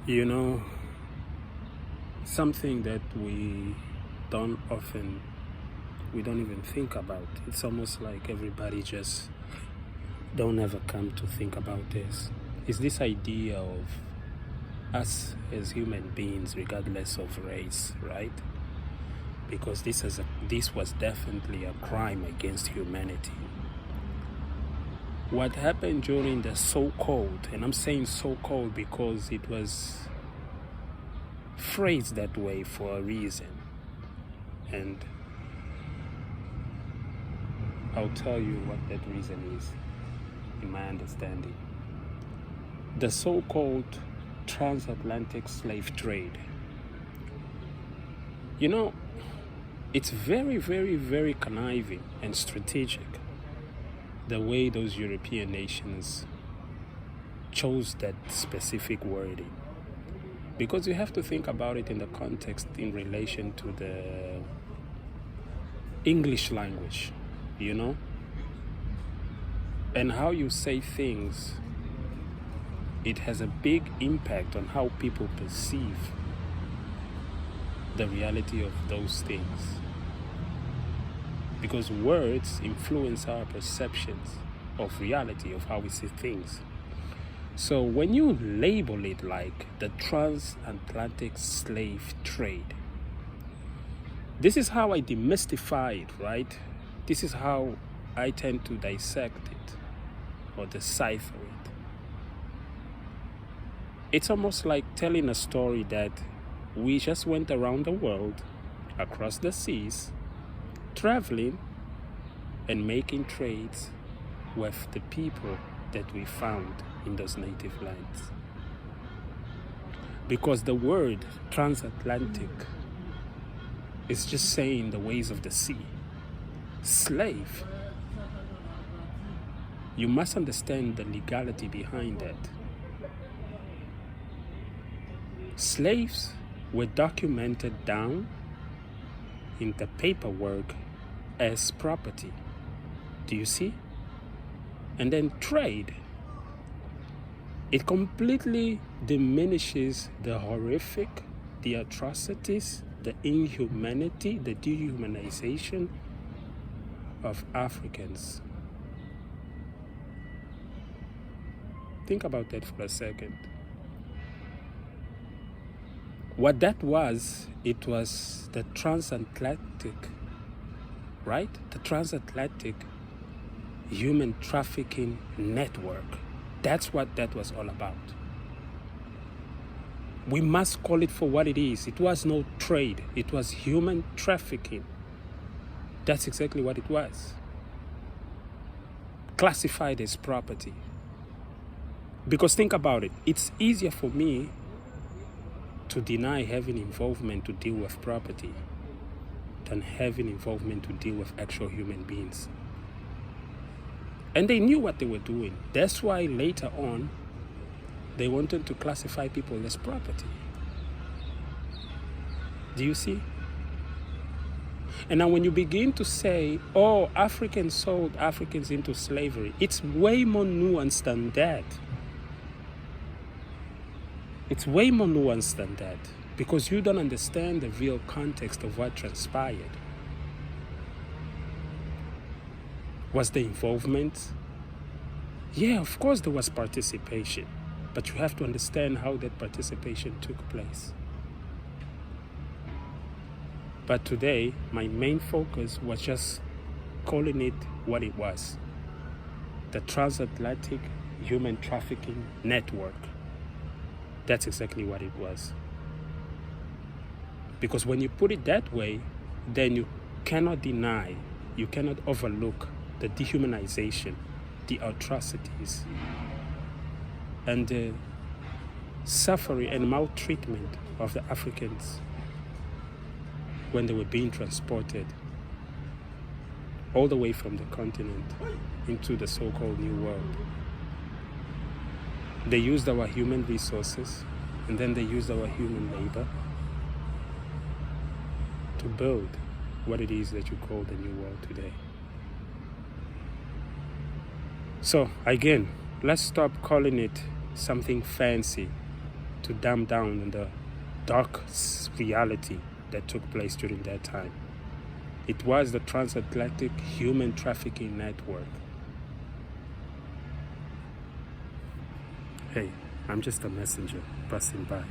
You know, something that we don't often, we don't even think about. It's almost like everybody just don't ever come to think about this. Is this idea of us as human beings, regardless of race, right? Because this was definitely a crime against humanity. What happened during the so-called, and I'm saying so-called because it was phrased that way for a reason, and I'll tell you what that reason is in my understanding. The so-called transatlantic slave trade. You know, it's very, very, very conniving and strategic the way those European nations chose that specific wording. Because you have to think about it in the context in relation to the English language, you know? And how you say things, it has a big impact on how people perceive the reality of those things. Because words influence our perceptions of reality, of how we see things. So when you label it like the transatlantic slave trade, this is how I demystify it, right? This is how I tend to dissect it or decipher it. It's almost like telling a story that we just went around the world, across the seas, traveling and making trades with the people that we found in those native lands. Because the word transatlantic is just saying the ways of the sea. Slave, you must understand the legality behind that. Slaves were documented down in the paperwork as property. Do you see? And then trade, it completely diminishes the horrific, the atrocities, the inhumanity, the dehumanization of Africans. Think about that for a second. What that was, it was the transatlantic, right? The transatlantic human trafficking network. That's what that was all about. We must call it for what it is. It was no trade. It was human trafficking. That's exactly what it was. Classified as property. Because think about it. It's easier for me to deny having involvement to deal with property than having involvement to deal with actual human beings. And they knew what they were doing. That's why later on, they wanted to classify people as property. Do you see? And now when you begin to say, oh, Africans sold Africans into slavery, it's way more nuanced than that. It's way more nuanced than that, because you don't understand the real context of what transpired. Was there involvement? Yeah, of course there was participation, but you have to understand how that participation took place. But today, my main focus was just calling it what it was. The transatlantic human trafficking network. That's exactly what it was. Because when you put it that way, then you cannot deny, you cannot overlook the dehumanization, the atrocities, and the suffering and maltreatment of the Africans when they were being transported all the way from the continent into the so-called New World. They used our human resources, and then they used our human labor to build what it is that you call the New World today. So again, let's stop calling it something fancy to dumb down on the dark reality that took place during that time. It was the transatlantic human trafficking network. Hey, I'm just a messenger passing by.